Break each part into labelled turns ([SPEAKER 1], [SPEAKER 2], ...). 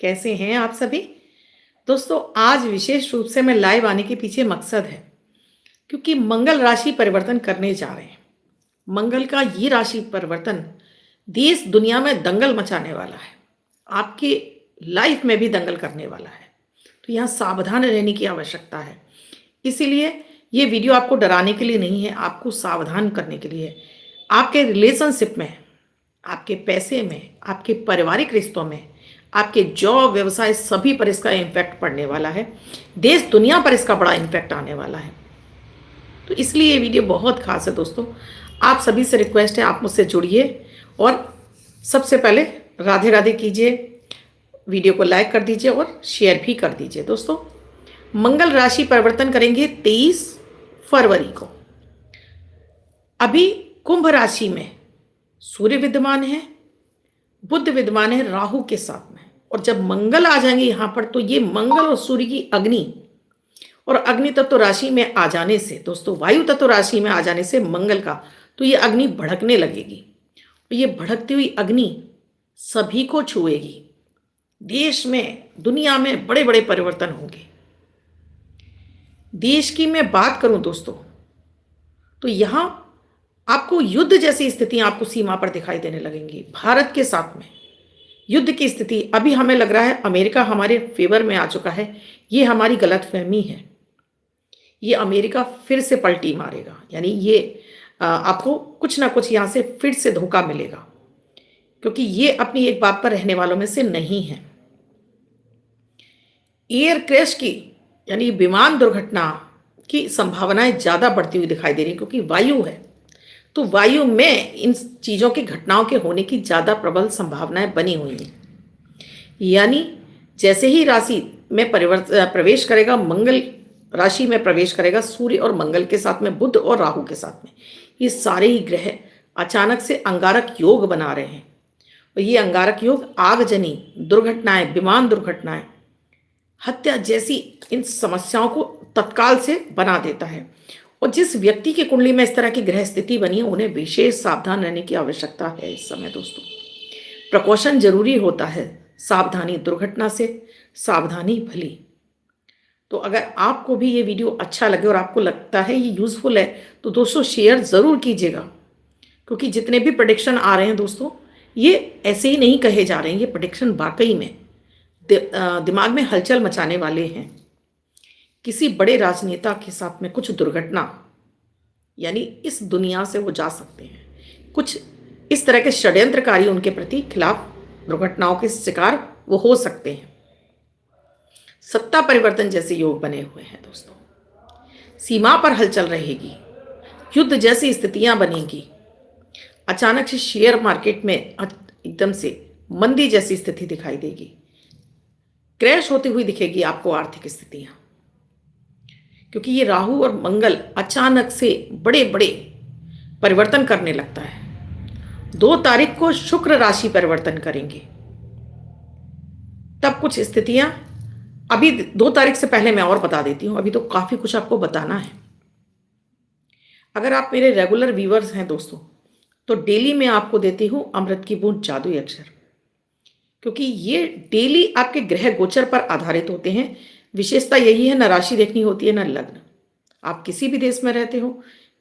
[SPEAKER 1] कैसे हैं आप सभी? दोस्तों, आज विशेष रूप से मैं लाइव आने के पीछे मकसद है, क्योंकि मंगल राशि परिवर्तन करने जा रहे हैं। मंगल का ये राशि परिवर्तन देश दुनिया में दंगल मचाने वाला है। आपकी लाइफ में भी दंगल करने वाला है। तो यहाँ सावधान रहने की आवश्यकता है। इसीलिए ये वीडियो आपको डराने के लिए नहीं है, आपको सावधान करने के लिए है। आपके रिलेशनशिप में, आपके पैसे में, आपके पारिवारिक रिश्तों में, आपके जॉब व्यवसाय सभी पर इसका इम्पैक्ट पड़ने वाला है। देश दुनिया पर इसका बड़ा इम्पैक्ट आने वाला है। तो इसलिए ये वीडियो बहुत खास है दोस्तों। आप सभी से रिक्वेस्ट है, आप मुझसे जुड़िए और सबसे पहले राधे राधे कीजिए, वीडियो को लाइक कर दीजिए और शेयर भी कर दीजिए। दोस्तों, मंगल राशि परिवर्तन करेंगे 23 फरवरी को। अभी कुंभ राशि में सूर्य विद्यमान है, बुध विद्यमान है राहु के साथ में, और जब मंगल आ जाएंगे यहाँ पर तो ये मंगल और सूर्य की अग्नि और अग्नि तत्व राशि में आ जाने से, दोस्तों वायु तत्व राशि में आ जाने से मंगल का, तो ये अग्नि भड़कने लगेगी और ये भड़कती हुई अग्नि सभी को छुएगी। देश में, दुनिया में बड़े बड़े परिवर्तन होंगे। देश की मैं बात करूं दोस्तों, तो यहां आपको युद्ध जैसी स्थितियां आपको सीमा पर दिखाई देने लगेंगी। भारत के साथ में युद्ध की स्थिति, अभी हमें लग रहा है अमेरिका हमारे फेवर में आ चुका है। ये हमारी गलतफहमी है। ये अमेरिका फिर से पलटी मारेगा, यानी ये आपको कुछ ना कुछ यहाँ से फिर से धोखा मिलेगा, क्योंकि ये अपनी एक बात पर रहने वालों में से नहीं है। एयर क्रैश की, यानी विमान दुर्घटना की संभावनाएं ज़्यादा बढ़ती हुई दिखाई दे रही, क्योंकि वायु है। तो वायु में इन चीज़ों की घटनाओं के होने की ज़्यादा प्रबल संभावनाएं बनी हुई हैं। यानी जैसे ही राशि में प्रवेश करेगा, मंगल राशि में प्रवेश करेगा सूर्य, और मंगल के साथ में बुध और राहु के साथ में, ये सारे ही ग्रह अचानक से अंगारक योग बना रहे हैं। और ये अंगारक योग आगजनी दुर्घटनाएं, विमान दुर्घटनाएं, हत्या जैसी इन समस्याओं को तत्काल से बना देता है। और जिस व्यक्ति की कुंडली में इस तरह की ग्रह स्थिति बनी है, उन्हें विशेष सावधान रहने की आवश्यकता है। इस समय दोस्तों प्रिकॉशन जरूरी होता है। सावधानी दुर्घटना से, सावधानी भली। तो अगर आपको भी ये वीडियो अच्छा लगे और आपको लगता है ये यूजफुल है, तो दोस्तों शेयर जरूर कीजिएगा, क्योंकि जितने भी प्रेडिक्शन आ रहे हैं दोस्तों, ये ऐसे ही नहीं कहे जा रहे हैं। ये प्रेडिक्शन वाकई में दिमाग में हलचल मचाने वाले हैं। किसी बड़े राजनेता के साथ में कुछ दुर्घटना, यानी इस दुनिया से वो जा सकते हैं। कुछ इस तरह के षड्यंत्रकारी उनके प्रति खिलाफ दुर्घटनाओं के शिकार वो हो सकते हैं। सत्ता परिवर्तन जैसे योग बने हुए हैं दोस्तों। सीमा पर हलचल रहेगी, युद्ध जैसी स्थितियां बनेगी। अचानक से शेयर मार्केट में एकदम से मंदी जैसी स्थिति दिखाई देगी। क्रैश होती हुई दिखेगी आपको आर्थिक स्थितियां, क्योंकि ये राहु और मंगल अचानक से बड़े बड़े परिवर्तन करने लगता है। 2 तारीख को शुक्र राशि परिवर्तन करेंगे, तब कुछ स्थितियां, अभी 2 तारीख से पहले मैं और बता देती हूं, अभी तो काफी कुछ आपको बताना है। अगर आप मेरे रेगुलर व्यूअर्स हैं दोस्तों, तो डेली मैं आपको देती हूं अमृत की बूंद जादुई अक्षर, क्योंकि ये डेली आपके ग्रह गोचर पर आधारित होते हैं। विशेषता यही है, न राशि देखनी होती है न लग्न। आप किसी भी देश में रहते हो,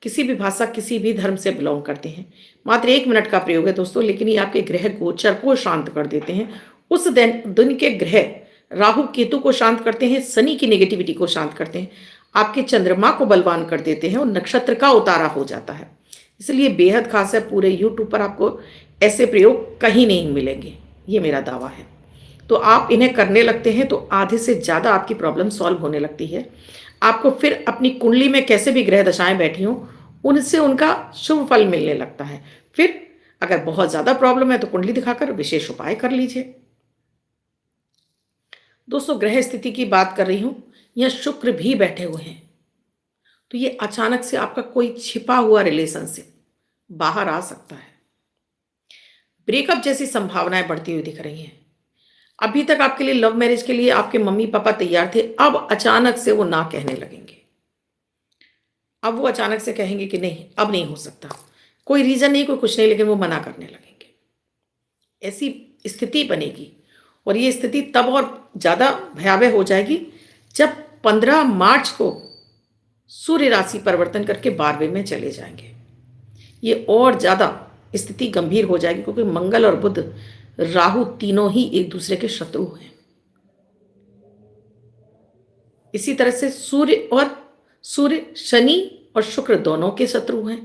[SPEAKER 1] किसी भी भाषा, किसी भी धर्म से बिलोंग करते हैं, मात्र 1 मिनट का प्रयोग है दोस्तों, लेकिन ये आपके ग्रह गोचर को शांत कर देते हैं। उस दिन के ग्रह राहु केतु को शांत करते हैं, शनि की नेगेटिविटी को शांत करते हैं, आपके चंद्रमा को बलवान कर देते हैं और नक्षत्र का उतारा हो जाता है। इसलिए बेहद खास है। पूरे यूट्यूब पर आपको ऐसे प्रयोग कहीं नहीं मिलेंगे, ये मेरा दावा है। तो आप इन्हें करने लगते हैं तो आधे से ज़्यादा आपकी प्रॉब्लम सॉल्व होने लगती है। आपको फिर अपनी कुंडली में कैसे भी ग्रह दशाएं बैठी हों, उनसे उनका शुभ फल मिलने लगता है। फिर अगर बहुत ज़्यादा प्रॉब्लम है तो कुंडली दिखाकर विशेष उपाय कर लीजिए। दोस्तों, ग्रह स्थिति की बात कर रही हूं, यहाँ शुक्र भी बैठे हुए हैं, तो ये अचानक से आपका कोई छिपा हुआ रिलेशनशिप बाहर आ सकता है। ब्रेकअप जैसी संभावनाएं बढ़ती हुई दिख रही हैं। अभी तक आपके लिए लव मैरिज के लिए आपके मम्मी पापा तैयार थे, अब अचानक से वो ना कहने लगेंगे। अब वो अचानक से कहेंगे कि नहीं, अब नहीं हो सकता, कोई रीजन नहीं, कोई कुछ नहीं, लेकिन वो मना करने लगेंगे। ऐसी स्थिति बनेगी। और ये स्थिति तब और ज़्यादा भयावह हो जाएगी जब 15 मार्च को सूर्य राशि परिवर्तन करके 12वें में चले जाएंगे। ये और ज़्यादा स्थिति गंभीर हो जाएगी क्योंकि मंगल और बुध, राहु तीनों ही एक दूसरे के शत्रु हैं। इसी तरह से सूर्य शनि और शुक्र दोनों के शत्रु हैं।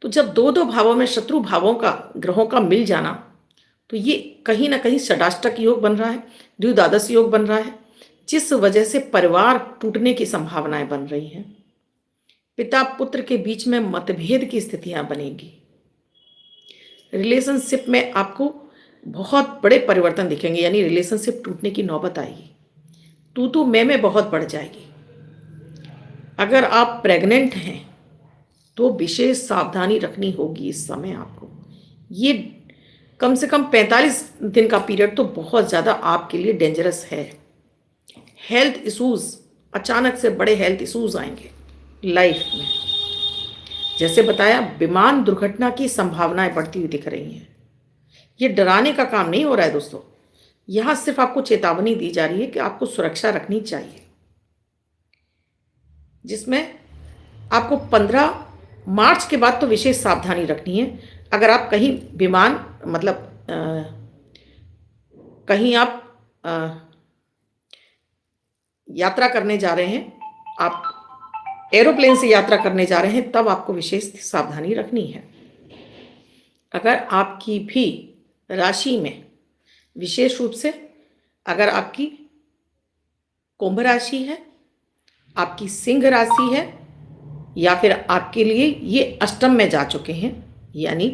[SPEAKER 1] तो जब दो दो भावों में शत्रु भावों का, ग्रहों का मिल जाना, तो ये कहीं ना कहीं षडाष्टक योग बन रहा है, द्विद्वादश योग बन रहा है, जिस वजह से परिवार टूटने की संभावनाएं बन रही हैं। पिता पुत्र के बीच में मतभेद की स्थितियां बनेगी। रिलेशनशिप में आपको बहुत बड़े परिवर्तन दिखेंगे, यानी रिलेशनशिप टूटने की नौबत आएगी। तू मैं बहुत बढ़ जाएगी। अगर आप प्रेग्नेंट हैं तो विशेष सावधानी रखनी होगी इस समय आपको। ये कम से कम 45 दिन का पीरियड तो बहुत ज़्यादा आपके लिए डेंजरस है। हेल्थ इश्यूज, अचानक से बड़े हेल्थ इश्यूज आएंगे लाइफ में। जैसे बताया, विमान दुर्घटना की संभावनाएं बढ़ती हुई दिख रही हैं। ये डराने का काम नहीं हो रहा है दोस्तों, यहाँ सिर्फ आपको चेतावनी दी जा रही है कि आपको सुरक्षा रखनी चाहिए, जिसमें आपको 15 मार्च के बाद तो विशेष सावधानी रखनी है। अगर आप कहीं विमान मतलब कहीं आप यात्रा करने जा रहे हैं, आप एरोप्लेन से यात्रा करने जा रहे हैं, तब आपको विशेष सावधानी रखनी है। अगर आपकी भी राशि में विशेष रूप से अगर आपकी कुंभ राशि है, आपकी सिंह राशि है, या फिर आपके लिए ये अष्टम में जा चुके हैं, यानी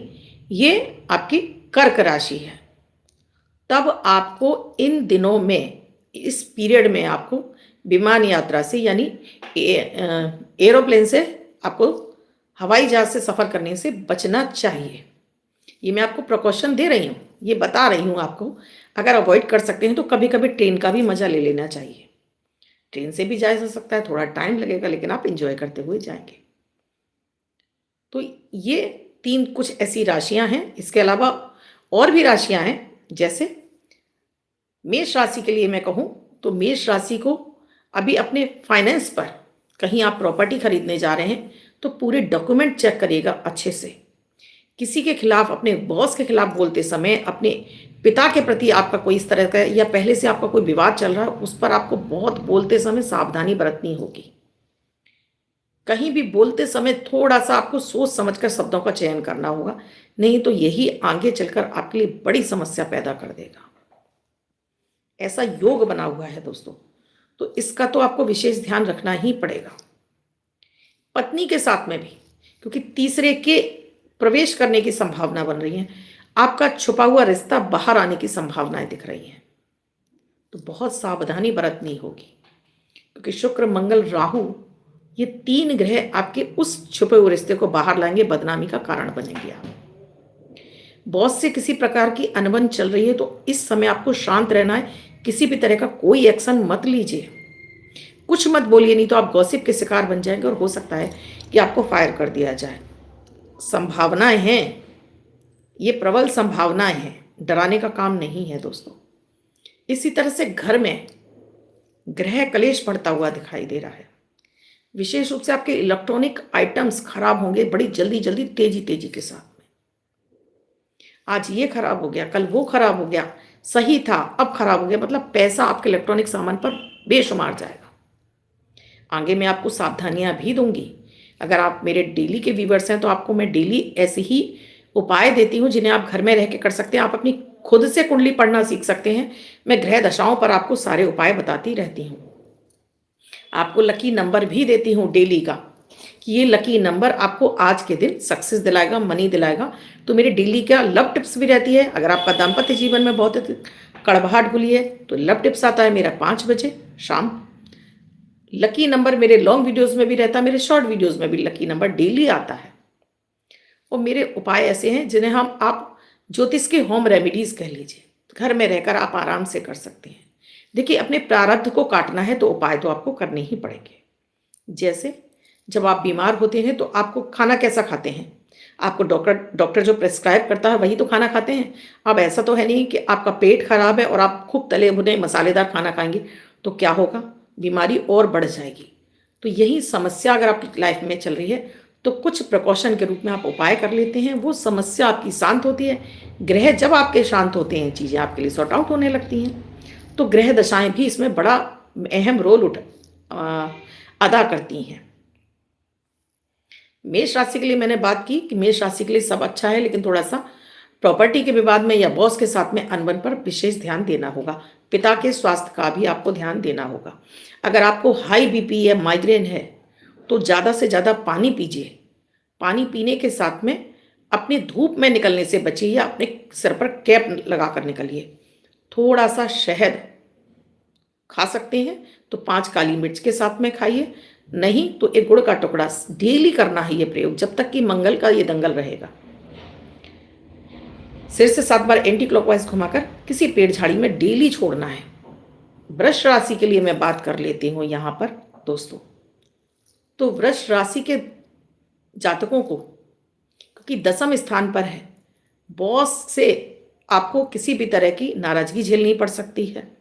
[SPEAKER 1] ये आपकी कर्क राशि है, तब आपको इन दिनों में, इस पीरियड में आपको विमान यात्रा से यानी एरोप्लेन से, आपको हवाई जहाज से सफ़र करने से बचना चाहिए। ये मैं आपको प्रिकॉशन दे रही हूँ, ये बता रही हूँ आपको। अगर अवॉइड कर सकते हैं तो कभी कभी ट्रेन का भी मज़ा ले लेना चाहिए। ट्रेन से भी जाया जा सकता है, थोड़ा टाइम लगेगा लेकिन आप एंजॉय करते हुए जाएंगे। तो ये 3 कुछ ऐसी राशियां हैं। इसके अलावा और भी राशियां हैं, जैसे मेष राशि के लिए मैं कहूँ तो मेष राशि को अभी अपने फाइनेंस पर, कहीं आप प्रॉपर्टी खरीदने जा रहे हैं तो पूरे डॉक्यूमेंट चेक करिएगा अच्छे से। किसी के खिलाफ, अपने बॉस के खिलाफ बोलते समय, अपने पिता के प्रति आपका कोई इस तरह का या पहले से आपका कोई विवाद चल रहा है, उस पर आपको बहुत बोलते समय सावधानी बरतनी होगी। कहीं भी बोलते समय थोड़ा सा आपको सोच समझकर शब्दों का चयन करना होगा, नहीं तो यही आगे चलकर आपके लिए बड़ी समस्या पैदा कर देगा। ऐसा योग बना हुआ है दोस्तों, तो इसका तो आपको विशेष ध्यान रखना ही पड़ेगा। पत्नी के साथ में भी, क्योंकि तीसरे के प्रवेश करने की संभावना बन रही है, आपका छुपा हुआ रिश्ता बाहर आने की संभावनाएं दिख रही हैं, तो बहुत सावधानी बरतनी होगी। क्योंकि शुक्र, मंगल, राहु, ये 3 ग्रह आपके उस छुपे हुए रिश्ते को बाहर लाएंगे, बदनामी का कारण बनेंगे। आप बॉस से किसी प्रकार की अनबन चल रही है तो इस समय आपको शांत रहना है, किसी भी तरह का कोई एक्शन मत लीजिए, कुछ मत बोलिए, नहीं तो आप गॉसिप के शिकार बन जाएंगे और हो सकता है कि आपको फायर कर दिया जाए। संभावनाएं हैं, ये प्रबल संभावनाएं हैं, डराने का काम नहीं है दोस्तों। इसी तरह से घर में ग्रह कलेश बढ़ता हुआ दिखाई दे रहा है। विशेष रूप से आपके इलेक्ट्रॉनिक आइटम्स खराब होंगे बड़ी जल्दी जल्दी, तेजी तेजी के साथ में। आज ये खराब हो गया, कल वो खराब हो गया, सही था अब खराब हो गया, मतलब पैसा आपके इलेक्ट्रॉनिक सामान पर बेशुमार जाएगा। आगे मैं आपको सावधानियां भी दूंगी। अगर आप मेरे डेली के व्यूवर्स हैं तो आपको मैं डेली ऐसे ही उपाय देती हूँ जिन्हें आप घर में रह के कर सकते हैं। आप अपनी खुद से कुंडली पढ़ना सीख सकते हैं। मैं ग्रह दशाओं पर आपको सारे उपाय बताती रहती हूँ। आपको लकी नंबर भी देती हूँ डेली का, कि ये लकी नंबर आपको आज के दिन सक्सेस दिलाएगा, मनी दिलाएगा। तो मेरे डेली का लव टिप्स भी रहती है। अगर आपका दाम्पत्य जीवन में बहुत कड़वाहट घुली है तो लव टिप्स आता है मेरा 5 बजे शाम। लकी नंबर मेरे लॉन्ग वीडियोस में भी रहता है, मेरे शॉर्ट वीडियोस में भी लकी नंबर डेली आता है। और मेरे उपाय ऐसे हैं जिन्हें आप ज्योतिष के होम रेमेडीज कह लीजिए, घर में रहकर आप आराम से कर सकते हैं। देखिए, अपने प्रारब्ध को काटना है तो उपाय तो आपको करने ही पड़ेंगे। जैसे जब आप बीमार होते हैं तो आपको खाना कैसा खाते हैं, आपको डॉक्टर डॉक्टर जो प्रिस्क्राइब करता है वही तो खाना खाते हैं। अब ऐसा तो है नहीं कि आपका पेट खराब है और आप खूब तले भुने मसालेदार खाना खाएँगे, तो क्या होगा? बीमारी और बढ़ जाएगी। तो यही समस्या अगर आपकी लाइफ में चल रही है, तो कुछ प्रिकॉशन के रूप में आप उपाय कर लेते हैं, वो समस्या आपकी शांत होती है। ग्रह जब आपके शांत होते हैं, चीज़ें आपके लिए सॉर्ट आउट होने लगती हैं। तो ग्रह दशाएँ भी इसमें बड़ा अहम रोल अ, अदा करती हैं। मेष राशि के लिए मैंने बात की कि मेष राशि के लिए सब अच्छा है, लेकिन थोड़ा-सा प्रॉपर्टी के विवाद में या बॉस के साथ में अनबन पर विशेष ध्यान देना होगा। पिता के स्वास्थ्य का भी आपको ध्यान देना होगा। अगर आपको हाई बीपी या माइग्रेन है, तो ज़्यादा से ज़्यादा पानी पीजिए। पानी पीने के साथ में अपनी धूप में निकलने से बचिए या अपने सिर पर कैप लगाकर निकलिए। थोड़ा-सा शहद खा सकते हैं तो 5 काली मिर्च के साथ में खाइए, नहीं तो एक गुड़ का टुकड़ा डेली करना है ये प्रयोग, जब तक कि मंगल का ये दंगल रहेगा। सिर से 7 बार एंटी क्लॉकवाइज घुमाकर किसी पेड़ झाड़ी में डेली छोड़ना है। वृष राशि के लिए मैं बात कर लेती हूँ यहाँ पर दोस्तों। तो वृष राशि के जातकों को, क्योंकि दसम स्थान पर है, बॉस से आपको किसी भी तरह की नाराजगी झेलनी पड़ सकती है।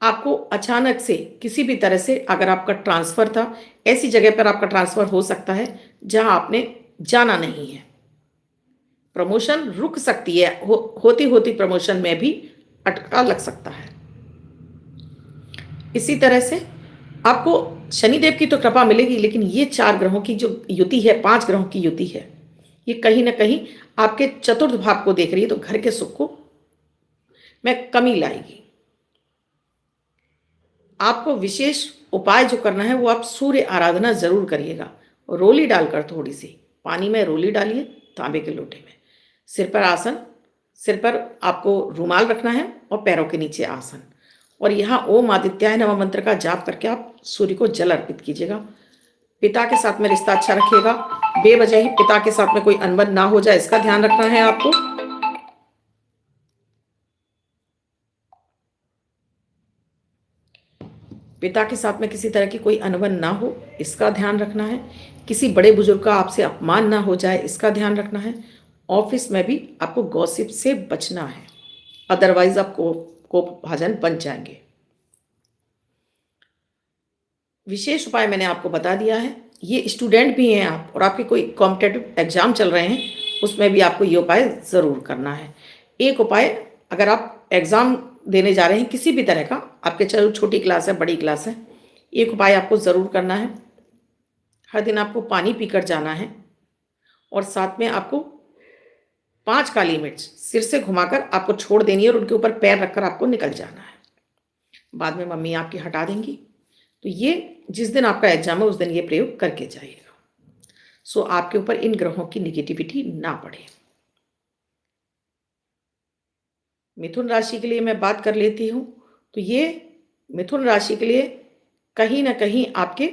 [SPEAKER 1] आपको अचानक से किसी भी तरह से, अगर आपका ट्रांसफ़र था, ऐसी जगह पर आपका ट्रांसफ़र हो सकता है जहां आपने जाना नहीं है। प्रमोशन रुक सकती है, होती होती प्रमोशन में भी अटका लग सकता है। इसी तरह से आपको शनिदेव की तो कृपा मिलेगी, लेकिन ये 4 ग्रहों की जो युति है, 5 ग्रहों की युति है, ये कहीं ना कहीं आपके चतुर्थ भाव को देख रही है, तो घर के सुख को में कमी लाएगी। आपको विशेष उपाय जो करना है वो आप सूर्य आराधना जरूर करिएगा। रोली डालकर थोड़ी सी पानी में रोली डालिए तांबे के लोटे में। सिर पर आसन, सिर पर आपको रुमाल रखना है और पैरों के नीचे आसन, और यहाँ ओम आदित्याय नमः मंत्र का जाप करके आप सूर्य को जल अर्पित कीजिएगा। पिता के साथ में रिश्ता अच्छा रखिएगा। बेवजह ही पिता के साथ में कोई अनबन ना हो जाए, इसका ध्यान रखना है आपको। पिता के साथ में किसी तरह की कोई अनबन ना हो, इसका ध्यान रखना है। किसी बड़े बुजुर्ग का आपसे अपमान ना हो जाए, इसका ध्यान रखना है। ऑफिस में भी आपको गॉसिप से बचना है, अदरवाइज आप कोपभाजन बन जाएंगे। विशेष उपाय मैंने आपको बता दिया है। ये स्टूडेंट भी हैं आप, और आपके कोई कॉम्पिटेटिव एग्जाम चल रहे हैं, उसमें भी आपको ये उपाय ज़रूर करना है। एक उपाय, अगर आप एग्ज़ाम देने जा रहे हैं किसी भी तरह का, आपके चाहे छोटी क्लास है बड़ी क्लास है, एक उपाय आपको ज़रूर करना है। हर दिन आपको पानी पीकर जाना है, और साथ में आपको 5 काली मिर्च सिर से घुमाकर आपको छोड़ देनी है, और उनके ऊपर पैर रखकर आपको निकल जाना है। बाद में मम्मी आपकी हटा देंगी। तो ये जिस दिन आपका एग्जाम है उस दिन ये प्रयोग करके जाइएगा, सो आपके ऊपर इन ग्रहों की निगेटिविटी ना पड़े। मिथुन राशि के लिए मैं बात कर लेती हूँ। तो ये मिथुन राशि के लिए कहीं ना कहीं आपके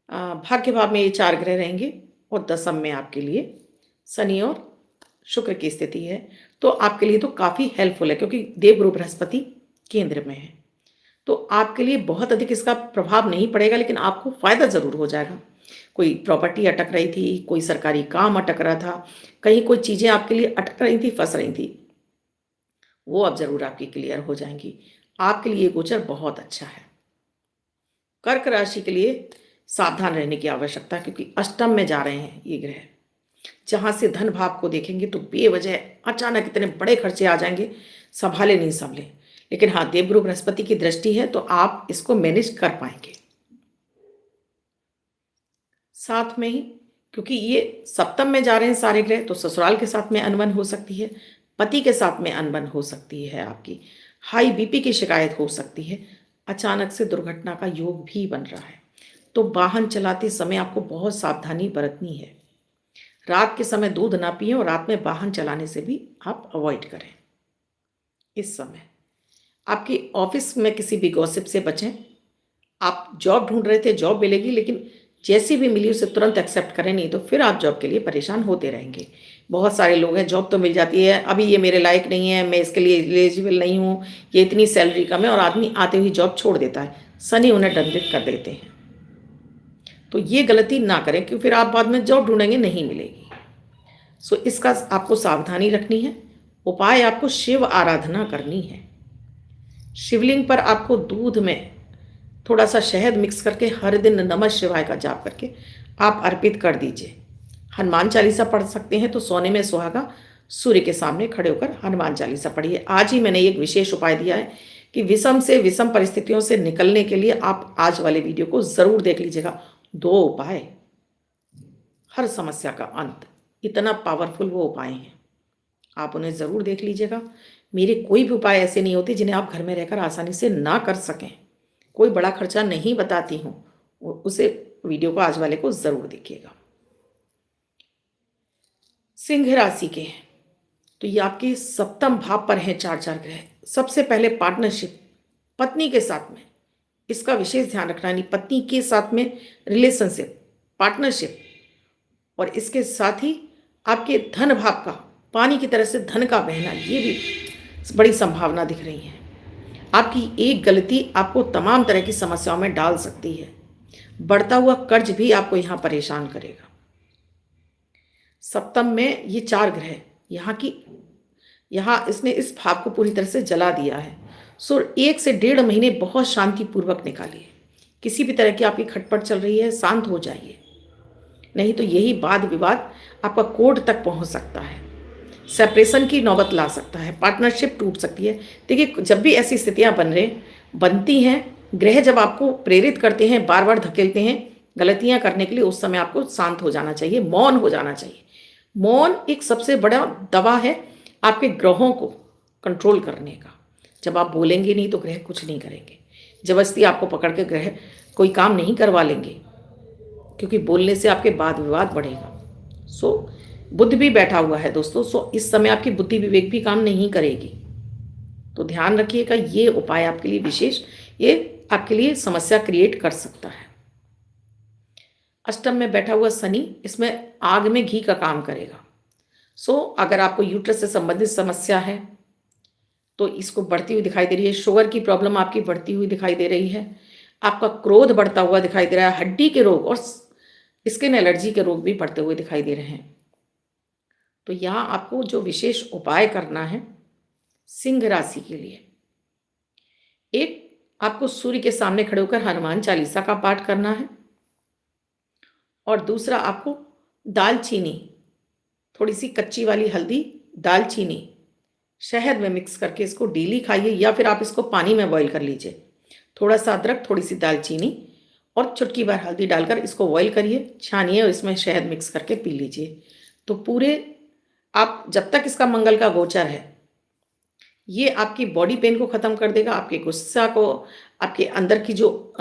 [SPEAKER 1] भाग्य भाव में ये 4 ग्रह रहेंगे, और दसम में आपके लिए शनि और शुक्र की स्थिति है। तो आपके लिए तो काफ़ी हेल्पफुल है, क्योंकि देवगुरु बृहस्पति केंद्र में है। तो आपके लिए बहुत अधिक इसका प्रभाव नहीं पड़ेगा, लेकिन आपको फ़ायदा ज़रूर हो जाएगा। कोई प्रॉपर्टी अटक रही थी, कोई सरकारी काम अटक रहा था, कहीं कोई चीज़ें आपके लिए अटक रही थी, फंस रही थी, वो अब ज़रूर आपकी क्लियर हो जाएंगी। आपके लिए गोचर बहुत अच्छा है। कर्क राशि के लिए सावधान रहने की आवश्यकता है, क्योंकि अष्टम में जा रहे हैं ये ग्रह। जहाँ से धन भाव को देखेंगे तो बेवजह अचानक इतने बड़े खर्चे आ जाएंगे, संभाले नहीं संभले। लेकिन हाँ, देवगुरु बृहस्पति की दृष्टि है, तो आप इसको मैनेज कर पाएंगे। साथ में ही क्योंकि ये सप्तम में जा रहे हैं सारे ग्रह, तो ससुराल के साथ में अनबन हो सकती है, पति के साथ में अनबन हो सकती है, आपकी हाई बीपी की शिकायत हो सकती है, अचानक से दुर्घटना का योग भी बन रहा है। तो वाहन चलाते समय आपको बहुत सावधानी बरतनी है। रात के समय दूध ना पिएं, और रात में वाहन चलाने से भी आप अवॉइड करें। इस समय आपकी ऑफिस में किसी भी गॉसिप से बचें। आप जॉब ढूंढ रहे थे, जॉब मिलेगी, लेकिन जैसी भी मिली उसे तुरंत एक्सेप्ट करें, नहीं तो फिर आप जॉब के लिए परेशान होते रहेंगे। बहुत सारे लोग हैं, जॉब तो मिल जाती है, अभी ये मेरे लायक नहीं है, मैं इसके लिए एलिजिबल नहीं हूँ, ये इतनी सैलरी कम है, और आदमी आते हुए जॉब छोड़ देता है। शनि उन्हें दंडित कर देते हैं। तो ये गलती ना करें, क्योंकि फिर आप बाद में जॉब ढूंढेंगे नहीं मिलेगी। सो इसका आपको सावधानी रखनी है। उपाय आपको शिव आराधना करनी है। शिवलिंग पर आपको दूध में थोड़ा सा शहद मिक्स करके हर दिन नमः शिवाय का जाप करके आप अर्पित कर दीजिए। हनुमान चालीसा पढ़ सकते हैं तो सोने में सुहागा सूर्य के सामने खड़े होकर हनुमान चालीसा पढ़िए। आज ही मैंने एक विशेष उपाय दिया है कि विषम से विषम परिस्थितियों से निकलने के लिए आप आज वाले वीडियो को जरूर देख लीजिएगा। 2 उपाय, हर समस्या का अंत, इतना पावरफुल वो उपाय हैं, आप उन्हें जरूर देख लीजिएगा। मेरे कोई भी उपाय ऐसे नहीं होते जिन्हें आप घर में रहकर आसानी से ना कर सकें। कोई बड़ा खर्चा नहीं बताती हूँ, उसे वीडियो को आज वाले को जरूर देखिएगा। सिंह राशि के, तो ये आपके सप्तम भाव पर हैं 4 ग्रह। सबसे पहले पार्टनरशिप, पत्नी के साथ में, इसका विशेष ध्यान रखना, यानी पत्नी के साथ में रिलेशनशिप, पार्टनरशिप, और इसके साथ ही आपके धन भाव का, पानी की तरह से धन का बहना, ये भी बड़ी संभावना दिख रही है। आपकी एक गलती आपको तमाम तरह की समस्याओं में डाल सकती है। बढ़ता हुआ कर्ज भी आपको यहाँ परेशान करेगा। सप्तम में ये 4 ग्रह, यहाँ इसने इस भाव को पूरी तरह से जला दिया है। सो 1 से 1.5 महीने बहुत शांतिपूर्वक निकालिए। किसी भी तरह की आपकी खटपट चल रही है, शांत हो जाइए, नहीं तो यही वाद विवाद आपका कोर्ट तक पहुंच सकता है, सेपरेशन की नौबत ला सकता है, पार्टनरशिप टूट सकती है। देखिए, जब भी ऐसी स्थितियां बनती हैं, ग्रह जब आपको प्रेरित करते हैं, बार बार धकेलते हैं गलतियां करने के लिए, उस समय आपको शांत हो जाना चाहिए, मौन हो जाना चाहिए। मौन एक सबसे बड़ा दवा है आपके ग्रहों को कंट्रोल करने का। जब आप बोलेंगे नहीं तो ग्रह कुछ नहीं करेंगे। जबरदस्ती आपको पकड़ के ग्रह कोई काम नहीं करवा लेंगे, क्योंकि बोलने से आपके वाद विवाद बढ़ेगा। सो बुध भी बैठा हुआ है दोस्तों, सो इस समय आपकी बुद्धि विवेक भी काम नहीं करेगी, तो ध्यान रखिएगा। ये उपाय आपके लिए विशेष, ये आपके लिए समस्या क्रिएट कर सकता है। अष्टम में बैठा हुआ शनि, इसमें आग में घी का काम करेगा। सो अगर आपको यूट्रस से संबंधित समस्या है तो इसको बढ़ती हुई दिखाई दे रही है। शुगर की प्रॉब्लम आपकी बढ़ती हुई दिखाई दे रही है। आपका क्रोध बढ़ता हुआ दिखाई दे रहा है। हड्डी के रोग और स्किन एलर्जी के रोग भी बढ़ते हुए दिखाई दे रहे हैं। तो यहाँ आपको जो विशेष उपाय करना है सिंह राशि के लिए, एक, आपको सूर्य के सामने खड़े होकर हनुमान चालीसा का पाठ करना है, और दूसरा आपको दालचीनी, थोड़ी सी कच्ची वाली हल्दी, दालचीनी शहद में मिक्स करके इसको डेली खाइए, या फिर आप इसको पानी में बॉईल कर लीजिए। थोड़ा सा अदरक, थोड़ी सी दालचीनी और चुटकी भर हल्दी डालकर इसको बॉईल करिए, छानिए और इसमें शहद मिक्स करके पी लीजिए। तो पूरे आप जब तक इसका मंगल का गोचर है, ये आपकी बॉडी पेन को ख़त्म कर देगा, आपके गुस्सा को, आपके अंदर की जो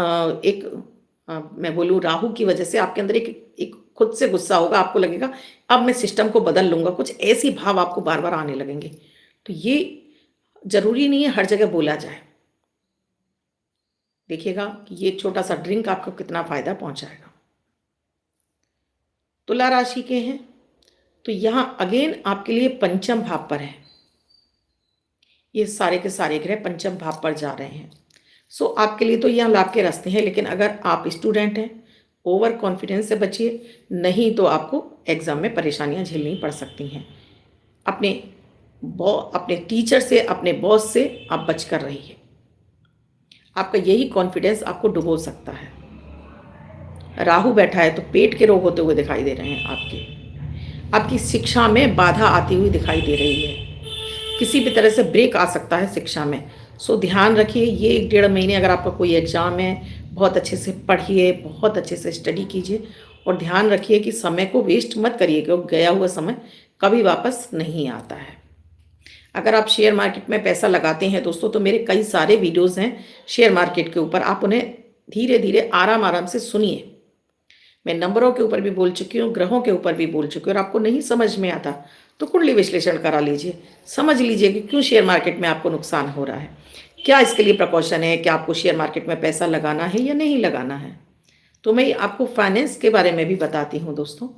[SPEAKER 1] मैं बोलूँ राहु की वजह से आपके अंदर एक खुद से गुस्सा होगा, आपको लगेगा अब मैं सिस्टम को बदल लूँगा, कुछ ऐसी भाव आपको बार बार आने लगेंगे। तो ये जरूरी नहीं है हर जगह बोला जाए। देखिएगा कि ये छोटा सा ड्रिंक आपको कितना फायदा पहुंचाएगा। तुला राशि के हैं तो यहां अगेन आपके लिए पंचम भाव पर है। ये सारे के सारे ग्रह पंचम भाव पर जा रहे हैं। सो आपके लिए तो यह लाभ के रास्ते हैं, लेकिन अगर आप स्टूडेंट हैं, ओवर कॉन्फिडेंस से बचिए, नहीं तो आपको एग्जाम में परेशानियां झेलनी पड़ सकती हैं। अपने टीचर से, अपने बॉस से आप बच कर रहिए। आपका यही कॉन्फिडेंस आपको डुबो सकता है। राहु बैठा है तो पेट के रोग होते हुए दिखाई दे रहे हैं। आपकी शिक्षा में बाधा आती हुई दिखाई दे रही है। किसी भी तरह से ब्रेक आ सकता है शिक्षा में। सो ध्यान रखिए, ये 1.5 महीने अगर आपका कोई एग्जाम है, बहुत अच्छे से पढ़िए, बहुत अच्छे से स्टडी कीजिए, और ध्यान रखिए कि समय को वेस्ट मत करिए, क्योंकि गया हुआ समय कभी वापस नहीं आता है। अगर आप शेयर मार्केट में पैसा लगाते हैं दोस्तों, तो मेरे कई सारे वीडियोस हैं शेयर मार्केट के ऊपर, आप उन्हें धीरे धीरे आराम आराम से सुनिए। मैं नंबरों के ऊपर भी बोल चुकी हूँ, ग्रहों के ऊपर भी बोल चुकी हूँ, और आपको नहीं समझ में आता तो कुंडली विश्लेषण करा लीजिए, समझ लीजिए कि क्यों शेयर मार्केट में आपको नुकसान हो रहा है, क्या इसके लिए प्रिकॉशन है, क्या आपको शेयर मार्केट में पैसा लगाना है या नहीं लगाना है। तो मैं आपको फाइनेंस के बारे में भी बताती हूँ दोस्तों,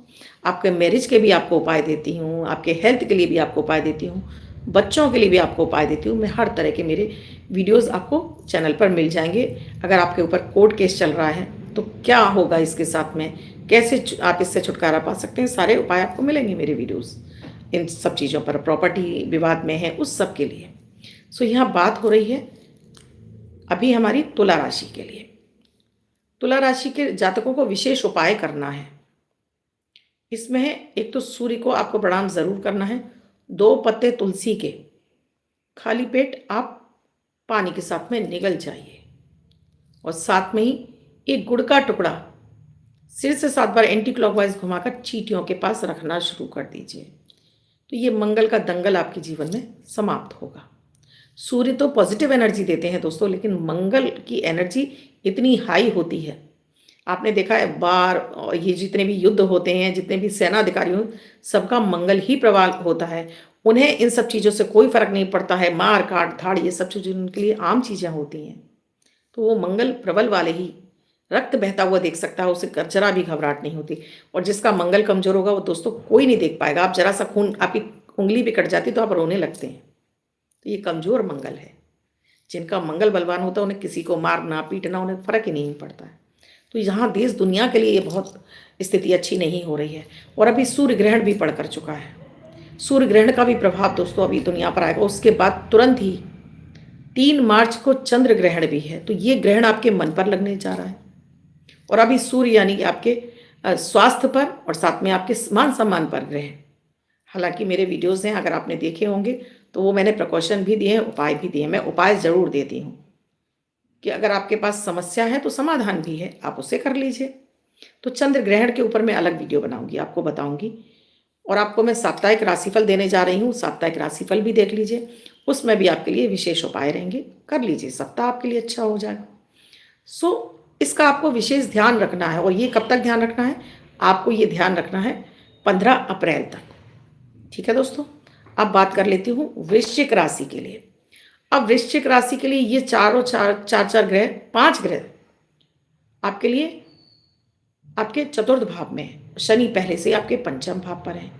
[SPEAKER 1] आपके मैरिज के भी आपको उपाय देती हूँ, आपके हेल्थ के लिए भी आपको उपाय देती हूँ, बच्चों के लिए भी आपको उपाय देती हूँ। मैं हर तरह के मेरे वीडियोस आपको चैनल पर मिल जाएंगे। अगर आपके ऊपर कोर्ट केस चल रहा है तो क्या होगा इसके साथ में, कैसे आप इससे छुटकारा पा सकते हैं, सारे उपाय आपको मिलेंगे मेरे वीडियोस। इन सब चीज़ों पर, प्रॉपर्टी विवाद में है, उस सब के लिए। सो यहाँ बात हो रही है अभी हमारी तुला राशि के लिए। तुला राशि के जातकों को विशेष उपाय करना है। इसमें है, एक तो सूर्य को आपको प्रणाम जरूर करना है। 2 पत्ते तुलसी के खाली पेट आप पानी के साथ में निगल जाइए, और साथ में ही एक गुड़ का टुकड़ा सिर से 7 बार एंटी क्लॉकवाइज घुमाकर चींटियों के पास रखना शुरू कर दीजिए। तो ये मंगल का दंगल आपके जीवन में समाप्त होगा। सूर्य तो पॉजिटिव एनर्जी देते हैं दोस्तों, लेकिन मंगल की एनर्जी इतनी हाई होती है। आपने देखा है बार, और ये जितने भी युद्ध होते हैं, जितने भी सेना अधिकारी हो, सबका मंगल ही प्रभाव होता है। उन्हें इन सब चीज़ों से कोई फर्क नहीं पड़ता है। मार काट धाड़ ये सब चीज़ें उनके लिए आम चीज़ें होती हैं। तो वो मंगल प्रबल वाले ही रक्त बहता हुआ देख सकता है, उसे जरा भी घबराहट नहीं होती। और जिसका मंगल कमजोर होगा वो दोस्तों कोई नहीं देख पाएगा। आप जरा सा खून आपकी उंगली भी कट जाती तो आप रोने लगते हैं। तो ये कमजोर मंगल है। जिनका मंगल बलवान होता है उन्हें किसी को मारना पीटना उन्हें फर्क ही नहीं पड़ता है। तो यहाँ देश दुनिया के लिए ये बहुत स्थिति अच्छी नहीं हो रही है। और अभी सूर्य ग्रहण भी पड़ कर चुका है। सूर्य ग्रहण का भी प्रभाव दोस्तों अभी दुनिया पर आएगा। उसके बाद तुरंत ही 3 मार्च को चंद्र ग्रहण भी है। तो ये ग्रहण आपके मन पर लगने जा रहा है। और अभी सूर्य यानी कि आपके स्वास्थ्य पर और साथ में आपके मान सम्मान पर ग्रहण। हालांकि मेरे वीडियोस हैं, अगर आपने देखे होंगे तो वो मैंने प्रिकॉशन भी दिए हैं, उपाय भी दिए हैं। मैं उपाय ज़रूर देती हूँ कि अगर आपके पास समस्या है तो समाधान भी है, आप उसे कर लीजिए। तो चंद्र ग्रहण के ऊपर मैं अलग वीडियो बनाऊंगी, आपको बताऊंगी। और आपको मैं साप्ताहिक राशिफल देने जा रही हूँ, साप्ताहिक राशिफल भी देख लीजिए। उसमें भी आपके लिए विशेष उपाय रहेंगे, कर लीजिए, सप्ताह आपके लिए अच्छा हो जाएगा। सो इसका आपको विशेष ध्यान रखना है। और ये कब तक ध्यान रखना है? आपको ये ध्यान रखना है 15 अप्रैल तक। ठीक है दोस्तों, अब बात कर लेती हूँ वृश्चिक राशि के लिए। अब वृश्चिक राशि के लिए ये चार ग्रह, 5 ग्रह आपके लिए आपके चतुर्थ भाव में है। शनि पहले से आपके पंचम भाव पर है।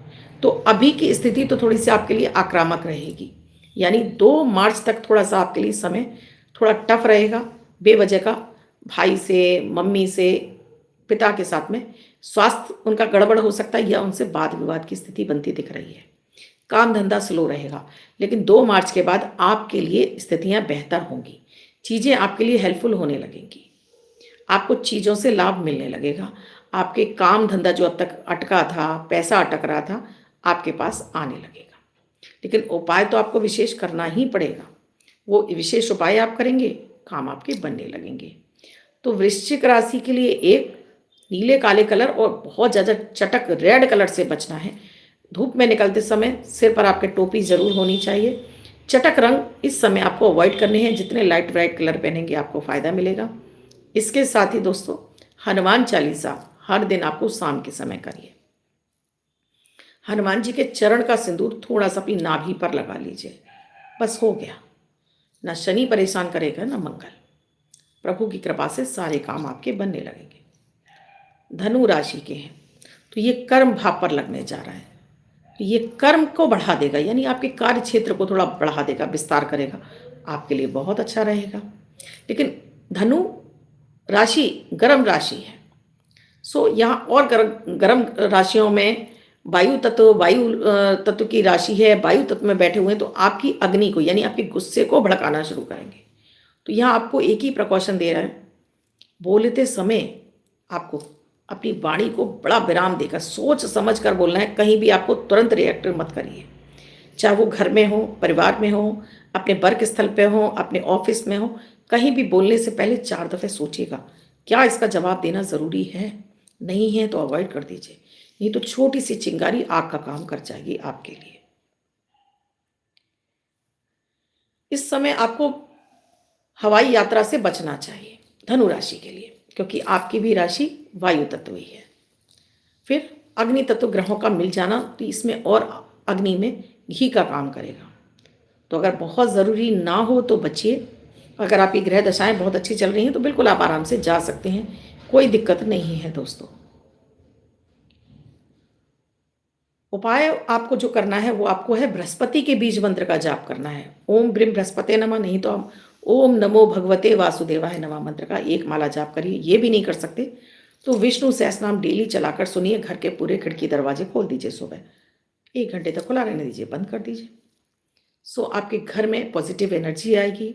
[SPEAKER 1] तो अभी की स्थिति तो थोड़ी सी आपके लिए आक्रामक रहेगी। यानी 2 मार्च तक थोड़ा सा आपके लिए समय थोड़ा टफ रहेगा। बेवजह का भाई से, मम्मी से, पिता के साथ में स्वास्थ्य उनका गड़बड़ हो सकता है, या उनसे वाद विवाद की स्थिति बनती दिख रही है। काम धंधा स्लो रहेगा। लेकिन 2 मार्च के बाद आपके लिए स्थितियां बेहतर होंगी। चीज़ें आपके लिए हेल्पफुल होने लगेंगी। आपको चीज़ों से लाभ मिलने लगेगा। आपके काम धंधा जो अब तक अटका था, पैसा अटक रहा था, आपके पास आने लगेगा। लेकिन उपाय तो आपको विशेष करना ही पड़ेगा। वो विशेष उपाय आप करेंगे, काम आपके बनने लगेंगे। तो वृश्चिक राशि के लिए एक नीले काले कलर और बहुत ज़्यादा चटक रेड कलर से बचना है। धूप में निकलते समय सिर पर आपके टोपी ज़रूर होनी चाहिए। चटक रंग इस समय आपको अवॉइड करने हैं। जितने लाइट ब्राइट कलर पहनेंगे आपको फ़ायदा मिलेगा। इसके साथ ही दोस्तों हनुमान चालीसा हर दिन आपको शाम के समय करिए। हनुमान जी के चरण का सिंदूर थोड़ा सा अपनी नाभि पर लगा लीजिए, बस हो गया। ना शनि परेशान करेगा ना मंगल। प्रभु की कृपा से सारे काम आपके बनने लगेंगे। धनु राशि के हैं तो ये कर्म भाव पर लगने जा रहा है। तो ये कर्म को बढ़ा देगा, यानी आपके कार्य क्षेत्र को थोड़ा बढ़ा देगा, विस्तार करेगा। आपके लिए बहुत अच्छा रहेगा। लेकिन धनु राशि गर्म राशि है। सो यहाँ और गर्म राशियों में वायु तत्व की राशि है। वायु तत्व में बैठे हुए हैं तो आपकी अग्नि को, यानी आपके गुस्से को भड़काना शुरू करेंगे। तो यहाँ आपको एक ही प्रिकॉशन दे रहा है, बोलते समय आपको अपनी वाणी को बड़ा विराम देकर सोच समझ कर बोलना है। कहीं भी आपको तुरंत रिएक्ट मत करिए, चाहे वो घर में हो, परिवार में हो, अपने वर्क स्थल पे हो, अपने ऑफिस में हो। कहीं भी बोलने से पहले 4 दफ़े सोचिएगा, क्या इसका जवाब देना ज़रूरी है? नहीं है तो अवॉइड कर दीजिए, नहीं तो छोटी सी चिंगारी आग का काम कर जाएगी आपके लिए। इस समय आपको हवाई यात्रा से बचना चाहिए धनु राशि के लिए, क्योंकि आपकी भी राशि वायु तत्व ही है। फिर अग्नि तत्व ग्रहों का मिल जाना तो इसमें और अग्नि में घी का काम करेगा। तो अगर बहुत ज़रूरी ना हो तो बचिए। अगर आपकी ग्रह दशाएं बहुत अच्छी चल रही हैं तो बिल्कुल आप आराम से जा सकते हैं, कोई दिक्कत नहीं है दोस्तों। उपाय आपको जो करना है वो आपको है बृहस्पति के बीज मंत्र का जाप करना है। ओम ब्रीम बृहस्पते नमः, नहीं तो हम ओम नमो भगवते वासुदेवाय नमः मंत्र का 1 माला जाप करिए। ये भी नहीं कर सकते तो विष्णु सहस्रनाम डेली चलाकर सुनिए। घर के पूरे खिड़की दरवाजे खोल दीजिए सुबह, 1 घंटे तक खुला रहने दीजिए, बंद कर दीजिए। सो आपके घर में पॉजिटिव एनर्जी आएगी।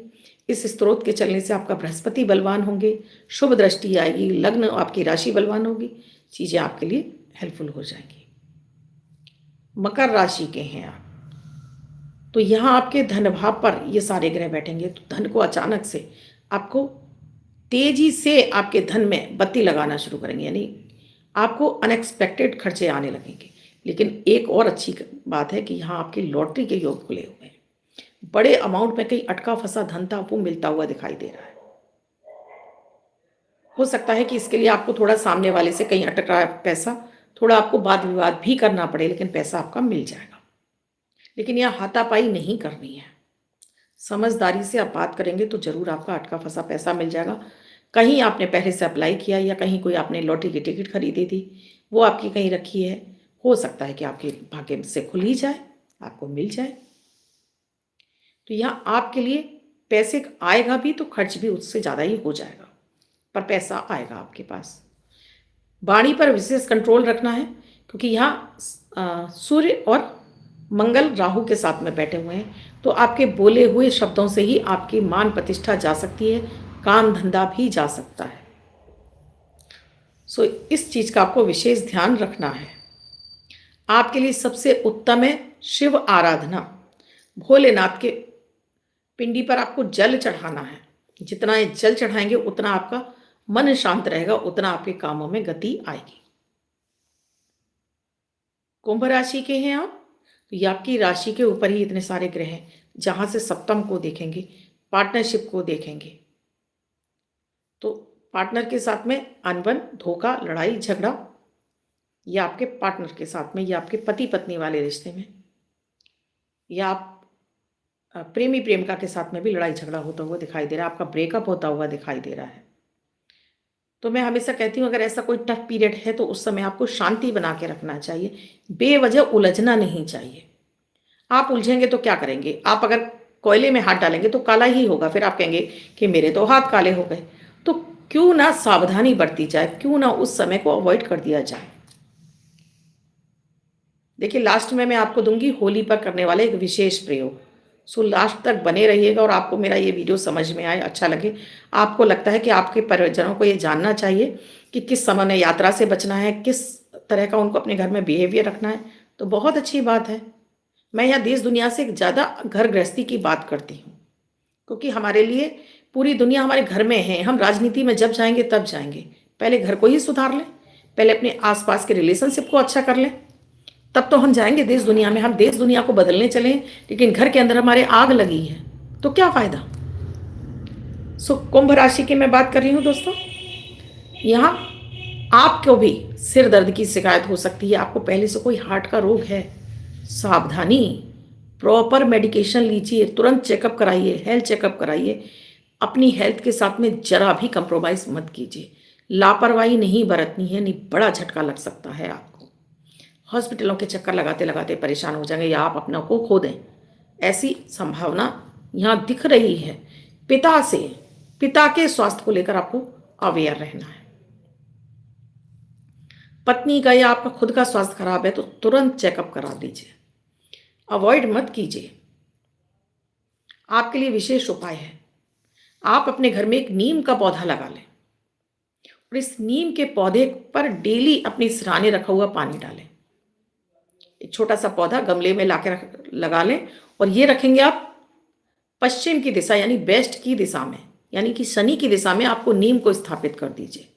[SPEAKER 1] इस स्त्रोत के चलने से आपका बृहस्पति बलवान होंगे, शुभ दृष्टि आएगी, लग्न आपकी राशि बलवान होगी, चीज़ें आपके लिए हेल्पफुल हो जाएंगी। मकर राशि के हैं आप, तो यहाँ आपके धन भाव पर ये सारे ग्रह बैठेंगे, तो धन को अचानक से आपको तेजी से आपके धन में बत्ती लगाना शुरू करेंगे, यानी आपको अनएक्सपेक्टेड खर्चे आने लगेंगे। लेकिन एक और अच्छी बात है कि यहाँ आपकी लॉटरी के योग खुले हुए हैं। बड़े अमाउंट में कहीं अटका फंसा धन था वो मिलता हुआ दिखाई दे रहा है। हो सकता है कि इसके लिए आपको थोड़ा सामने वाले से कहीं अटक रहा है पैसा, थोड़ा आपको वाद विवाद भी करना पड़े, लेकिन पैसा आपका मिल जाएगा। लेकिन यह हाथापाई नहीं करनी है, समझदारी से आप बात करेंगे तो जरूर आपका अटका फंसा पैसा मिल जाएगा। कहीं आपने पहले से अप्लाई किया या कहीं कोई आपने लॉटरी की टिकट खरीदी थी, वो आपकी कहीं रखी है, हो सकता है कि आपके भाग्य से खुल ही जाए, आपको मिल जाए। तो यहाँ आपके लिए पैसे आएगा भी तो खर्च भी उससे ज़्यादा ही हो जाएगा, पर पैसा आएगा आपके पास। वाणी पर विशेष कंट्रोल रखना है, क्योंकि यहाँ सूर्य और मंगल राहु के साथ में बैठे हुए हैं, तो आपके बोले हुए शब्दों से ही आपकी मान प्रतिष्ठा जा सकती है, काम धंधा भी जा सकता है। सो इस चीज़ का आपको विशेष ध्यान रखना है। आपके लिए सबसे उत्तम है शिव आराधना। भोलेनाथ के पिंडी पर आपको जल चढ़ाना है। जितना ये जल चढ़ाएंगे उतना आपका मन शांत रहेगा, उतना आपके कामों में गति आएगी। कुंभ राशि के हैं आप, तो ये आपकी राशि के ऊपर ही इतने सारे ग्रह हैं, जहां से सप्तम को देखेंगे, पार्टनरशिप को देखेंगे, तो पार्टनर के साथ में अनबन, धोखा, लड़ाई झगड़ा, या आपके पार्टनर के साथ में, या आपके पति पत्नी वाले रिश्ते में, या आप प्रेमी प्रेमिका के साथ में भी लड़ाई झगड़ा होता हुआ दिखाई दे रहा है, आपका ब्रेकअप होता हुआ दिखाई दे रहा है। तो मैं हमेशा कहती हूँ, अगर ऐसा कोई टफ पीरियड है तो उस समय आपको शांति बना के रखना चाहिए, बेवजह उलझना नहीं चाहिए। आप उलझेंगे तो क्या करेंगे? आप अगर कोयले में हाथ डालेंगे तो काला ही होगा, फिर आप कहेंगे कि मेरे तो हाथ काले हो गए। तो क्यों ना सावधानी बरती जाए, क्यों ना उस समय को अवॉइड कर दिया जाए। देखिए, लास्ट में मैं आपको दूंगी होली पर करने वाले एक विशेष प्रयोग। सो लास्ट तक बने रहिएगा, और आपको मेरा ये वीडियो समझ में आए, अच्छा लगे, आपको लगता है कि आपके परिजनों को ये जानना चाहिए कि किस समय में यात्रा से बचना है, किस तरह का उनको अपने घर में बिहेवियर रखना है, तो बहुत अच्छी बात है। मैं यहाँ देश दुनिया से ज़्यादा घर गृहस्थी की बात करती हूँ, क्योंकि हमारे लिए पूरी दुनिया हमारे घर में है। हम राजनीति में जब जाएंगे तब जाएंगे, पहले घर को ही सुधार लें, पहले अपने आसपास के रिलेशनशिप को अच्छा कर लें, तब तो हम जाएंगे देश दुनिया में। हम देश दुनिया को बदलने चले, लेकिन घर के अंदर हमारे आग लगी है, तो क्या फायदा। सो कुंभ राशि की मैं बात कर रही हूँ दोस्तों। यहाँ आपको भी सिर दर्द की शिकायत हो सकती है, आपको पहले से कोई हार्ट का रोग है, सावधानी, प्रॉपर मेडिकेशन लीजिए, तुरंत चेकअप कराइए, हेल्थ चेकअप कराइए। अपनी हेल्थ के साथ में जरा भी कंप्रोमाइज मत कीजिए, लापरवाही नहीं बरतनी है, नहीं बड़ा झटका लग सकता है आपको। हॉस्पिटलों के चक्कर लगाते लगाते परेशान हो जाएंगे, या आप अपना को खो दें, ऐसी संभावना यहाँ दिख रही है। पिता के स्वास्थ्य को लेकर आपको अवेयर रहना है। पत्नी का या आपका खुद का स्वास्थ्य खराब है तो तुरंत चेकअप करा दीजिए, अवॉइड मत कीजिए। आपके लिए विशेष उपाय है, आप अपने घर में एक नीम का पौधा लगा लें, और इस नीम के पौधे पर डेली अपने सिरहाने रखा हुआ पानी डालें। एक छोटा सा पौधा गमले में लाके लगा लें, और ये रखेंगे आप पश्चिम की दिशा, यानी वेस्ट की दिशा में, यानी कि शनि की दिशा में आपको नीम को स्थापित कर दीजिए।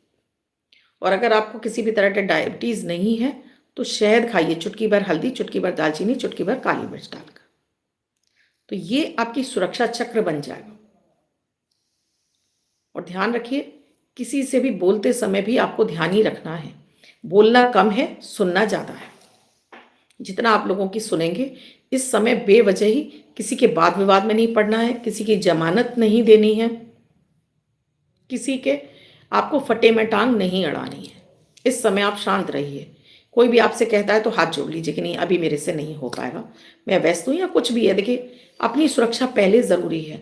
[SPEAKER 1] और अगर आपको किसी भी तरह के डायबिटीज नहीं है तो शहद खाइए, चुटकी भर हल्दी, चुटकी भर दालचीनी, चुटकी भर काली मिर्च डालकर, तो ये आपकी सुरक्षा चक्र बन जाएगा। और ध्यान रखिए, किसी से भी बोलते समय भी आपको ध्यान ही रखना है, बोलना कम है, सुनना ज़्यादा है। जितना आप लोगों की सुनेंगे, इस समय बेवजह ही किसी के वाद विवाद में नहीं पड़ना है, किसी की जमानत नहीं देनी है, किसी के आपको फटे में टांग नहीं अड़ानी है। इस समय आप शांत रहिए। कोई भी आपसे कहता है तो हाथ जोड़ लीजिए कि नहीं, अभी मेरे से नहीं हो पाएगा, मैं व्यस्त हूँ या कुछ भी है। देखिए, अपनी सुरक्षा पहले ज़रूरी है।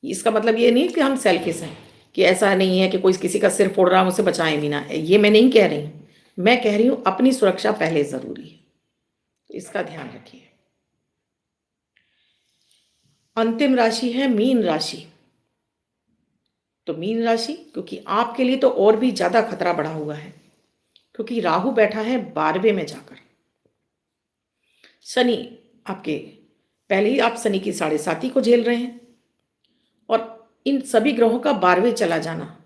[SPEAKER 1] इसका मतलब ये नहीं कि हम सेल्फिश हैं, कि ऐसा नहीं है कि कोई किसी का सिर फोड़ रहा है उसे बचाएं भी ना, ये मैं नहीं कह रही हूँ। मैं कह रही हूँ अपनी सुरक्षा पहले ज़रूरी है। तो इसका ध्यान रखिए। अंतिम राशि है मीन राशि। तो मीन राशि, क्योंकि आपके लिए तो और भी ज्यादा खतरा बढ़ा हुआ है, क्योंकि राहु बैठा है 12वें में जाकर। शनि आपके, पहले ही आप शनि की 7.5 को झेल रहे हैं, और इन सभी ग्रहों का 12वें चला जाना,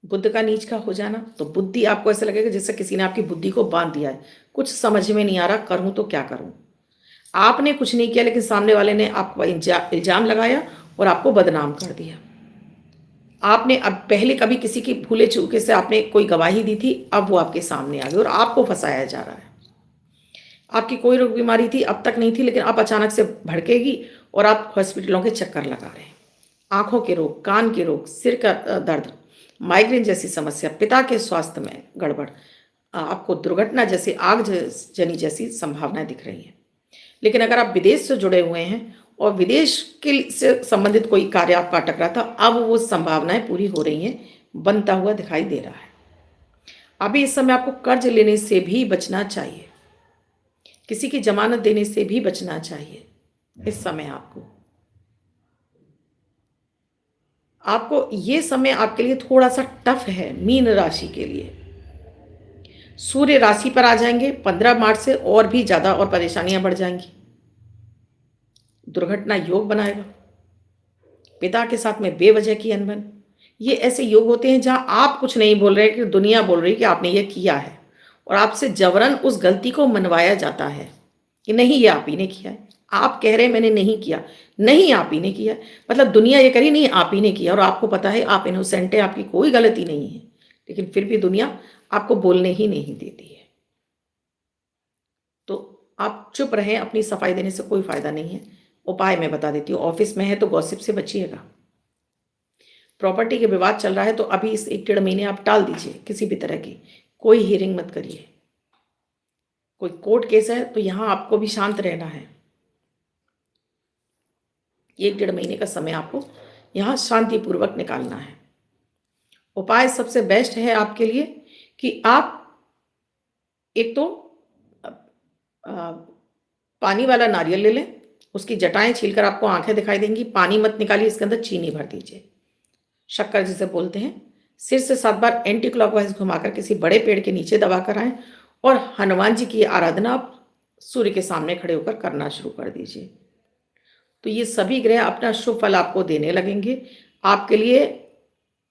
[SPEAKER 1] बुध का नीच का हो जाना, तो बुद्धि आपको ऐसा लगेगा जैसे किसी ने आपकी बुद्धि को बांध दिया है, कुछ समझ में नहीं आ रहा, करूं तो क्या करूं। आपने कुछ नहीं किया, लेकिन सामने वाले ने आपको इल्जाम लगाया और आपको बदनाम कर दिया। आपने अब पहले कभी किसी की भूले चूके से आपने कोई गवाही दी थी, अब वो आपके सामने आ गई और आपको फंसाया जा रहा है। आपकी कोई रोग बीमारी थी, अब तक नहीं थी, लेकिन अब अचानक से भड़केगी और आप हॉस्पिटलों के चक्कर लगा रहे हैं। आंखों के रोग, कान के रोग, सिर का दर्द, माइग्रेन जैसी समस्या, पिता के स्वास्थ्य में गड़बड़, आपको दुर्घटना जैसी, आग जनी जैसी संभावनाएं दिख रही हैं। लेकिन अगर आप विदेश से जुड़े हुए हैं और विदेश के से संबंधित कोई कार्य आपका अटक रहा था, अब वो संभावनाएं पूरी हो रही हैं, बनता हुआ दिखाई दे रहा है। अभी इस समय आपको कर्ज लेने से भी बचना चाहिए, किसी की जमानत देने से भी बचना चाहिए। इस समय आपको ये समय आपके लिए थोड़ा सा टफ है मीन राशि के लिए। सूर्य राशि पर आ जाएंगे 15 मार्च से, और भी ज्यादा और परेशानियां बढ़ जाएंगी। दुर्घटना योग बनाएगा, पिता के साथ में बेवजह की अनबन। ये ऐसे योग होते हैं जहां आप कुछ नहीं बोल रहे कि दुनिया बोल रही कि आपने ये किया है, और आपसे जबरन उस गलती को मनवाया जाता है कि नहीं, ये आप ही ने किया है। आप कह रहे हैं मैंने नहीं किया, नहीं आप ही ने किया, मतलब दुनिया ये करी नहीं, आप ही ने किया, और आपको पता है आप इनोसेंट है, आपकी कोई गलती नहीं है, लेकिन फिर भी दुनिया आपको बोलने ही नहीं देती है। तो आप चुप रहें, अपनी सफाई देने से कोई फायदा नहीं है। उपाय मैं बता देती हूँ। ऑफिस में है तो गॉसिप से बचिएगा। प्रॉपर्टी के विवाद चल रहा है तो अभी इस 1-1.5 महीने आप टाल दीजिए, किसी भी तरह की कोई हियरिंग मत करिए। कोई कोर्ट केस है तो यहां आपको भी शांत रहना है। 1-1.5 महीने का समय आपको यहां शांतिपूर्वक निकालना है। उपाय सबसे बेस्ट है आपके लिए कि आप एक तो पानी वाला नारियल ले लें, उसकी जटाएं छीलकर आपको आंखें दिखाई देंगी, पानी मत निकालिए, इसके अंदर चीनी भर दीजिए, शक्कर जिसे बोलते हैं। सिर से 7 बार एंटी क्लॉकवाइज घुमाकर किसी बड़े पेड़ के नीचे दबा कर आएं, और हनुमान जी की आराधना आप सूर्य के सामने खड़े होकर करना शुरू कर दीजिए। तो ये सभी ग्रह अपना शुभ फल आपको देने लगेंगे। आपके लिए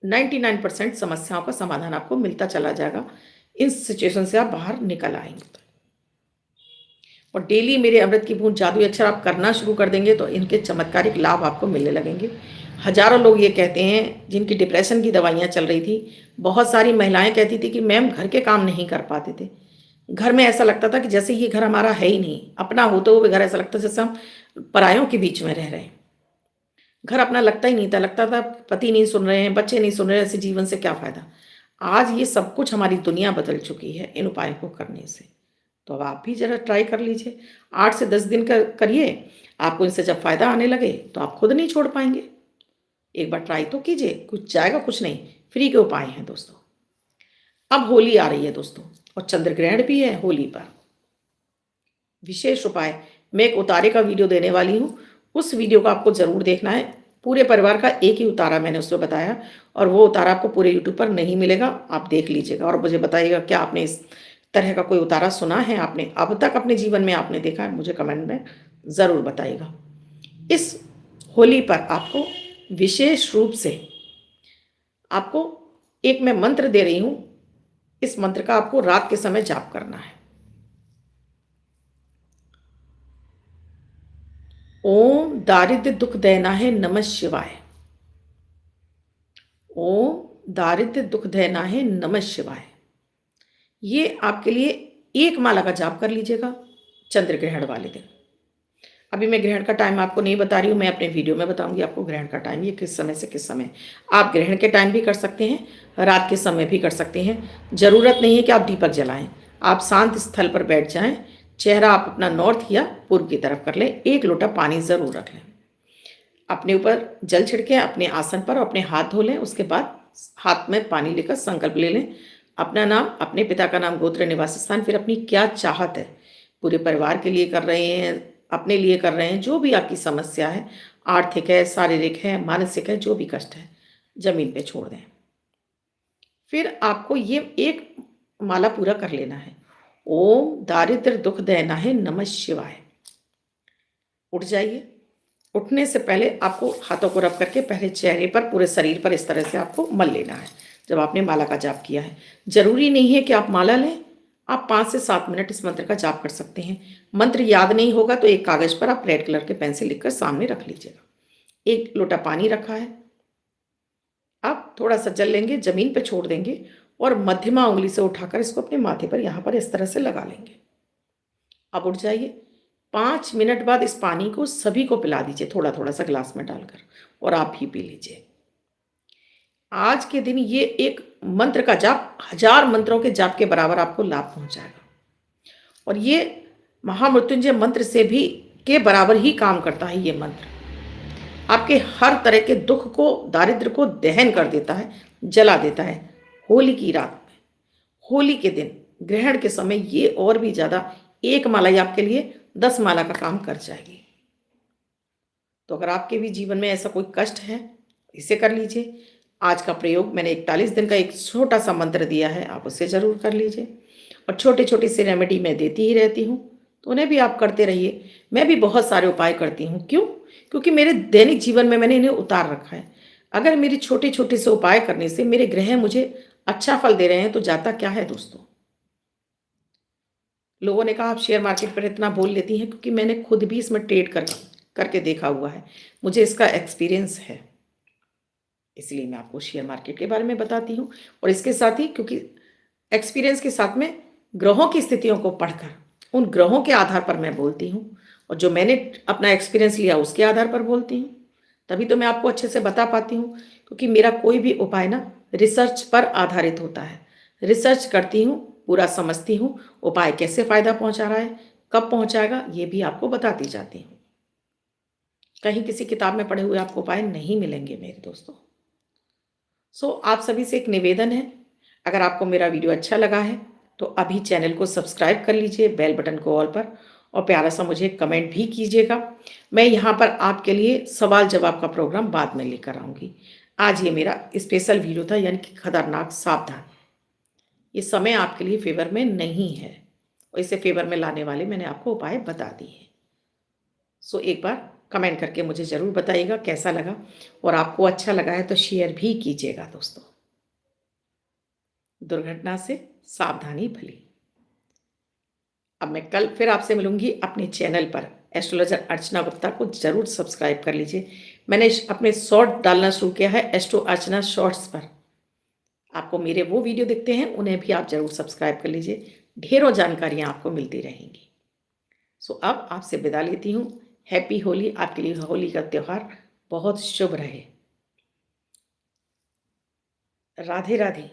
[SPEAKER 1] 99% समस्याओं का समाधान आपको मिलता चला जाएगा। इन सिचुएशन से आप बाहर निकल आएंगे। और डेली मेरे अमृत की बूंद जादुई अक्षर आप करना शुरू कर देंगे तो इनके चमत्कारिक लाभ आपको मिलने लगेंगे। हजारों लोग ये कहते हैं जिनकी डिप्रेशन की दवाइयाँ चल रही थी, बहुत सारी महिलाएं कहती थी कि मैम घर के काम नहीं कर पाते थे, घर में ऐसा लगता था कि जैसे ये घर हमारा है ही नहीं, अपना होते हुए घर ऐसा लगता था जैसे हम परायों के बीच में रह रहे हैं। घर अपना लगता ही नहीं था, लगता था पति नहीं सुन रहे हैं, बच्चे नहीं सुन रहे हैं, ऐसे जीवन से क्या फायदा। आज ये सब कुछ, हमारी दुनिया बदल चुकी है इन उपायों को करने से। तो अब आप भी जरा ट्राई कर लीजिए, 8 से 10 दिन का करिए। आपको इनसे जब फायदा आने लगे तो आप खुद नहीं छोड़ पाएंगे। एक बार ट्राई तो कीजिए, कुछ जाएगा कुछ नहीं, फ्री के उपाय हैं दोस्तों। अब होली आ रही है दोस्तों, और चंद्र ग्रहण भी है होली पर। विशेष उपाय, मैं एक उतारे का वीडियो देने वाली हूँ, उस वीडियो को आपको जरूर देखना है। पूरे परिवार का एक ही उतारा मैंने उसमें बताया, और वो उतारा आपको पूरे यूट्यूब पर नहीं मिलेगा, आप देख लीजिएगा और मुझे बताइएगा क्या आपने इस तरह का कोई उतारा सुना है, आपने अब तक अपने जीवन में आपने देखा है, मुझे कमेंट में ज़रूर बताइएगा। इस होली पर आपको विशेष रूप से आपको एक मैं मंत्र दे रही हूं, इस मंत्र का आपको रात के समय जाप करना है। ओम दारिद्र्य दुख देना है नमः शिवाय। ओम दारिद्र्य दुख देना है नमः शिवाय। ये आपके लिए एक माला का जाप कर लीजिएगा चंद्र ग्रहण वाले दिन। अभी मैं ग्रहण का टाइम आपको नहीं बता रही हूँ, मैं अपने वीडियो में बताऊंगी आपको ग्रहण का टाइम, ये किस समय से किस समय। आप ग्रहण के टाइम भी कर सकते हैं, रात के समय भी कर सकते हैं। ज़रूरत नहीं है कि आप दीपक जलाएं, आप शांत स्थल पर बैठ जाएं, चेहरा आप अपना नॉर्थ या पूर्व की तरफ कर लें, 1 लोटा पानी ज़रूर रख लें, अपने ऊपर जल छिड़कें अपने आसन पर, अपने हाथ धो लें। उसके बाद हाथ में पानी लेकर संकल्प ले लें, अपना नाम, अपने पिता का नाम, गोत्र, निवास स्थान, फिर अपनी क्या चाहत है पूरे परिवार के लिए कर रहे हैं, अपने लिए कर रहे हैं, जो भी आपकी समस्या है, आर्थिक है, शारीरिक है, मानसिक है, जो भी कष्ट है, ज़मीन पे छोड़ दें। फिर आपको ये एक माला पूरा कर लेना है। ओम दारिद्र्य दुःख दहनाय नमः शिवाय। उठ जाइए। उठने से पहले आपको हाथों को रब करके पहले चेहरे पर, पूरे शरीर पर इस तरह से आपको मल लेना है, जब आपने माला का जाप किया है। ज़रूरी नहीं है कि आप माला लें, आप 5 से 7 मिनट इस मंत्र का जाप कर सकते हैं। मंत्र याद नहीं होगा तो एक कागज़ पर आप रेड कलर के पेन से लिखकर सामने रख लीजिएगा। 1 लोटा पानी रखा है। अब थोड़ा-सा जल लेंगे, ज़मीन पे छोड़ देंगे और मध्यमा उँगली से उठाकर इसको अपने माथे पर यहाँ पर इस तरह से लगा लेंगे। अब उठ जाइए। 5 मिनट बाद इस पानी को सभी को पिला दीजिए, थोड़ा-थोड़ा सा ग्लास में डालकर, और आप भी पी लीजिए। आज के दिन ये एक मंत्र का जाप 1000 मंत्रों के जाप के बराबर आपको लाभ पहुँचाएगा, और ये महामृत्युंजय मंत्र से भी के बराबर ही काम करता है ये मंत्र। आपके हर तरह के दुःख को, दारिद्र्य को दहन कर देता है, जला देता है। होली की रात में, होली के दिन, ग्रहण के समय ये और भी ज़्यादा, 1 माला ही आपके लिए 10 माला का काम कर जाएगी। तो अगर आपके भी जीवन में ऐसा कोई कष्ट है, इसे कर लीजिए। आज का प्रयोग मैंने 41 दिन का एक छोटा-सा मंत्र दिया है, आप उसे ज़रूर कर लीजिए। और छोटे-छोटे से रेमेडी मैं देती ही रहती हूँ, तो उन्हें भी आप करते रहिए। मैं भी बहुत सारे उपाय करती हूँ, क्यों? क्योंकि मेरे दैनिक जीवन में मैंने इन्हें उतार रखा है। अगर मेरे छोटे-छोटे से उपाय करने से मेरे ग्रह मुझे अच्छा फल दे रहे हैं, तो जाता क्या है दोस्तों? लोगों ने कहा आप शेयर मार्केट पर इतना बोल लेती हैं, क्योंकि मैंने खुद भी इसमें ट्रेड करके देखा हुआ है। मुझे इसका एक्सपीरियंस है। इसलिए मैं आपको शेयर मार्केट के बारे में बताती हूँ, और इसके साथ ही, क्योंकि एक्सपीरियंस के साथ में ग्रहों की स्थितियों को पढ़कर उन ग्रहों के आधार पर मैं बोलती हूँ, और जो मैंने अपना एक्सपीरियंस लिया उसके आधार पर बोलती हूँ। तभी तो मैं आपको अच्छे से बता पाती हूँ, क्योंकि मेरा कोई भी उपाय ना रिसर्च पर आधारित होता है। रिसर्च करती हूँ, पूरा समझती हूँ, उपाय कैसे फ़ायदा पहुँचा रहा है, कब पहुँचाएगा, ये भी आपको बताती जाती हूँ। कहीं किसी किताब में पढ़े हुए आपको उपाय नहीं मिलेंगे मेरे दोस्तों। आप सभी से एक निवेदन है, अगर आपको मेरा वीडियो अच्छा लगा है तो अभी चैनल को सब्सक्राइब कर लीजिए, बेल बटन को ऑल पर, और प्यारा सा मुझे कमेंट भी कीजिएगा। मैं यहाँ पर आपके लिए सवाल जवाब का प्रोग्राम बाद में लेकर आऊँगी। आज ये मेरा स्पेशल वीडियो था, यानी कि खतरनाक सावधान। ये समय आपके लिए फेवर में नहीं है, और इसे फेवर में लाने वाले मैंने आपको उपाय बता दिए हैं। एक बार कमेंट करके मुझे ज़रूर बताइएगा कैसा लगा, और आपको अच्छा लगा है तो शेयर भी कीजिएगा दोस्तों। दुर्घटना से सावधानी भली। अब मैं कल फिर आपसे मिलूंगी अपने चैनल पर। एस्ट्रोलॉजर अर्चना गुप्ता को ज़रूर सब्सक्राइब कर लीजिए। मैंने अपने शॉर्ट डालना शुरू किया है एस्ट्रो अर्चना शॉर्ट्स पर। आपको मेरे वो वीडियो दिखते हैं, उन्हें भी आप ज़रूर सब्सक्राइब कर लीजिए। ढेरों जानकारियाँ आपको मिलती रहेंगी। अब आपसे विदा लेती हूँ। हैप्पी होली। आपके लिए होली का त्यौहार बहुत शुभ रहे। राधे राधे।